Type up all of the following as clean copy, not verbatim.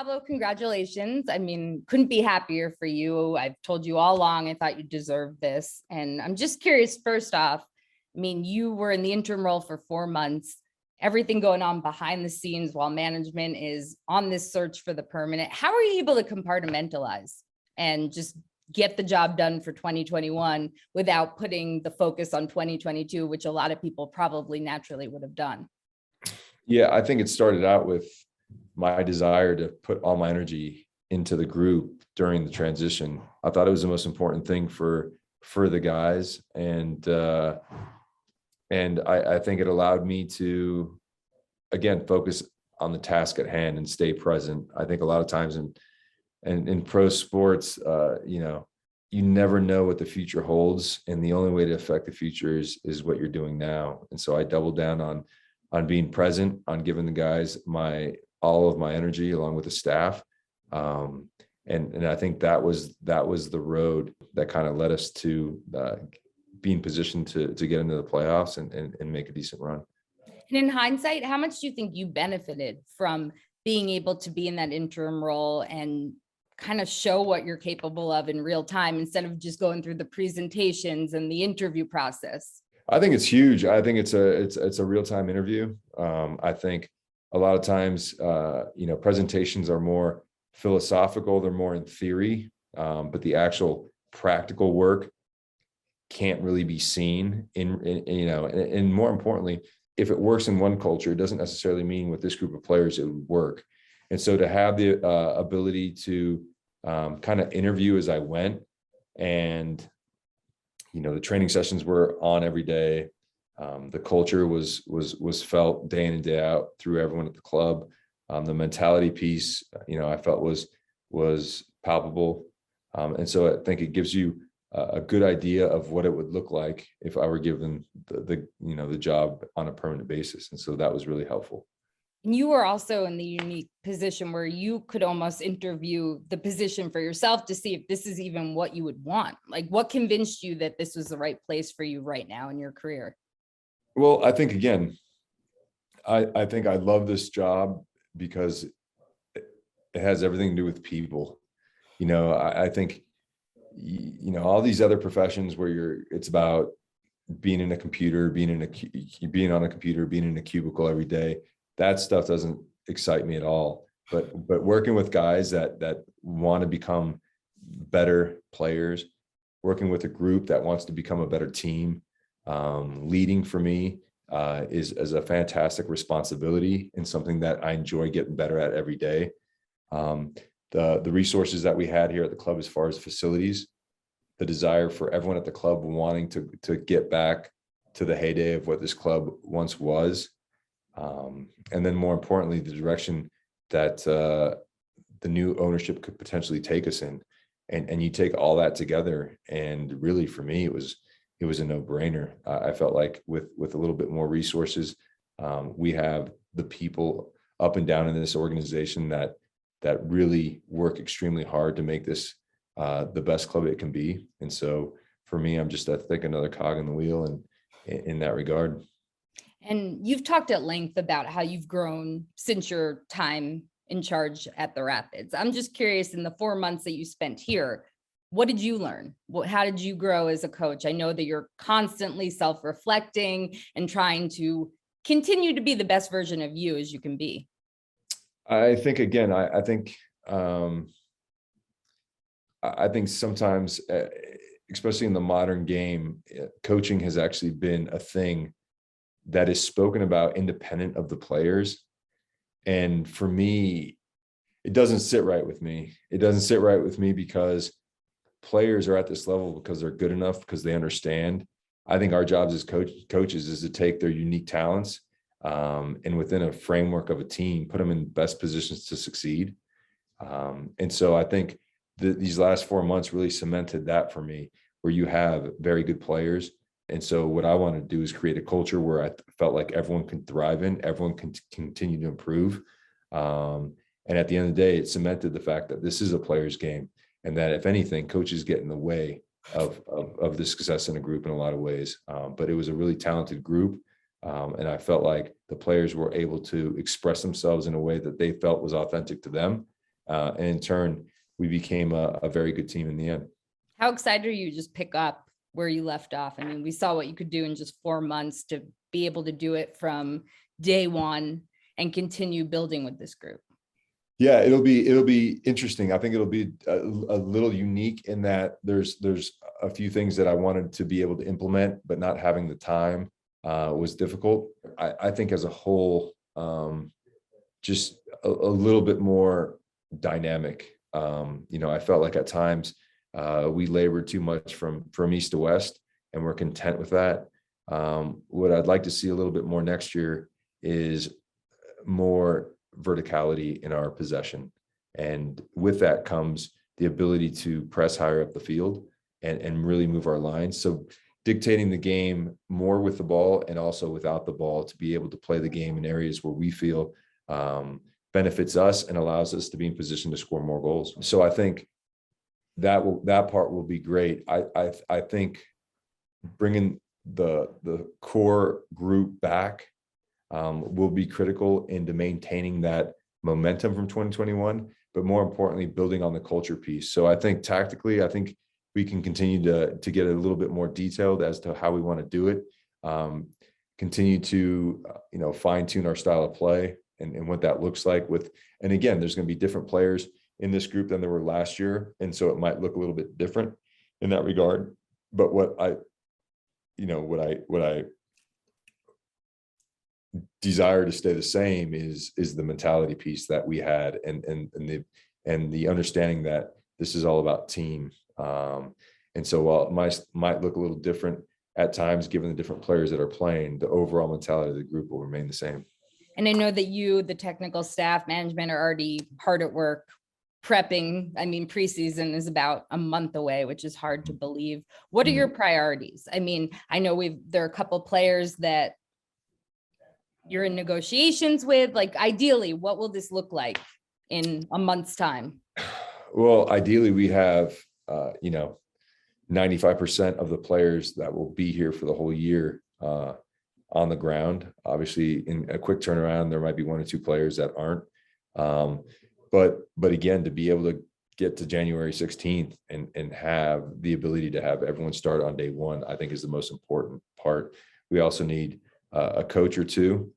Pablo, congratulations. I mean, couldn't be happier for you. I've told you all along, I thought you deserved this. And I'm just curious, first off, I mean, you were in the interim role for 4 months, everything going on behind the scenes while management is on this search for the permanent. How are you able to compartmentalize and just get the job done for 2021 without putting the focus on 2022, which a lot of people probably naturally would have done? Yeah, I think it started out with my desire to put all my energy into the group during the transition. I thought it was the most important thing for the guys, and I think it allowed me to, again, focus on the task at hand and stay present. I think a lot of times in pro sports, you never know what the future holds, and the only way to affect the future is what you're doing now. And so I doubled down on being present, on giving the guys all of my energy along with the staff. And I think that was the road that kind of led us to being positioned to get into the playoffs and make a decent run. And in hindsight, how much do you think you benefited from being able to be in that interim role and kind of show what you're capable of in real time instead of just going through the presentations and the interview process? I think it's huge. I think it's a real-time interview. I think a lot of times, presentations are more philosophical. They're more in theory, but the actual practical work can't really be seen and more importantly, if it works in one culture, it doesn't necessarily mean with this group of players it would work. And so to have the ability to kind of interview as I went, and the training sessions were on every day. The culture was felt day in and day out through everyone at the club. The mentality piece, I felt was palpable. And so I think it gives you a good idea of what it would look like if I were given the job on a permanent basis. And so that was really helpful. And you were also in the unique position where you could almost interview the position for yourself to see if this is even what you would want. Like, what convinced you that this was the right place for you right now in your career? Well, I think, again, I think I love this job because it has everything to do with people. I think, all these other professions where it's about being in a computer, being on a computer, being in a cubicle every day, that stuff doesn't excite me at all. But working with guys that want to become better players, working with a group that wants to become a better team, leading for me is a fantastic responsibility and something that I enjoy getting better at every day. The resources that we had here at the club as far as facilities, the desire for everyone at the club wanting to get back to the heyday of what this club once was. And then more importantly, the direction that the new ownership could potentially take us in, and you take all that together. And really for me, it was a no-brainer. I felt like with a little bit more resources, we have the people up and down in this organization that really work extremely hard to make this the best club it can be. And so for me, I'm just, I think, another cog in the wheel and in that regard. And you've talked at length about how you've grown since your time in charge at the Rapids. I'm just curious, in the 4 months that you spent here, what did you learn? How did you grow as a coach? I know that you're constantly self-reflecting and trying to continue to be the best version of you as you can be. I think, again, I think sometimes, especially in the modern game, coaching has actually been a thing that is spoken about independent of the players. And for me, it doesn't sit right with me. It doesn't sit right with me because players are at this level because they're good enough, because they understand. I think our jobs as coaches is to take their unique talents and within a framework of a team, put them in best positions to succeed. And so I think these last 4 months really cemented that for me, where you have very good players. And so what I want to do is create a culture where I felt like everyone can thrive in, everyone can continue to improve. And at the end of the day, it cemented the fact that this is a player's game, and that if anything, coaches get in the way of the success in a group in a lot of ways. But it was a really talented group. And I felt like the players were able to express themselves in a way that they felt was authentic to them. And in turn, we became a very good team in the end. How excited are you to just pick up where you left off? I mean, we saw what you could do in just 4 months, to be able to do it from day one and continue building with this group. Yeah, it'll be interesting. I think it'll be a little unique in that there's a few things that I wanted to be able to implement, but not having the time was difficult. I think as a whole, just a little bit more dynamic. I felt like at times we labored too much from east to west, and we're content with that. What I'd like to see a little bit more next year is more verticality in our possession. And with that comes the ability to press higher up the field and really move our lines. So dictating the game more with the ball and also without the ball, to be able to play the game in areas where we feel benefits us and allows us to be in position to score more goals. So I think that part will be great. I think bringing the core group back will be critical into maintaining that momentum from 2021, but more importantly, building on the culture piece. So I think tactically, I think we can continue to get a little bit more detailed as to how we want to do it. Continue to fine tune our style of play and what that looks like and again, there's going to be different players in this group than there were last year. And so it might look a little bit different in that regard. But what I desire to stay the same is the mentality piece that we had and the understanding that this is all about team. And so while it might look a little different at times, given the different players that are playing, the overall mentality of the group will remain the same. And I know that you, the technical staff, management, are already hard at work prepping. I mean, preseason is about a month away, which is hard to believe. What are your priorities? I mean, I know there are a couple players that you're in negotiations with. Like, ideally, what will this look like in a month's time? Well, ideally, we have 95% of the players that will be here for the whole year on the ground. Obviously, in a quick turnaround, there might be 1 or 2 players that aren't. But again, to be able to get to January 16th and have the ability to have everyone start on day one, I think is the most important part. We also need a coach or two,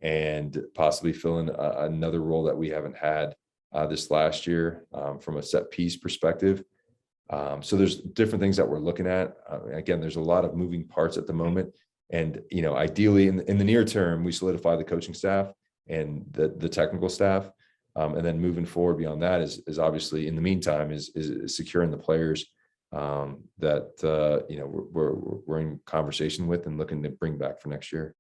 and possibly fill in another role that we haven't had this last year from a set piece perspective. So there's different things that we're looking at. Again, there's a lot of moving parts at the moment. And, ideally in the near term, we solidify the coaching staff and the technical staff. And then moving forward beyond that is obviously, in the meantime, is securing the players that, we're in conversation with and looking to bring back for next year.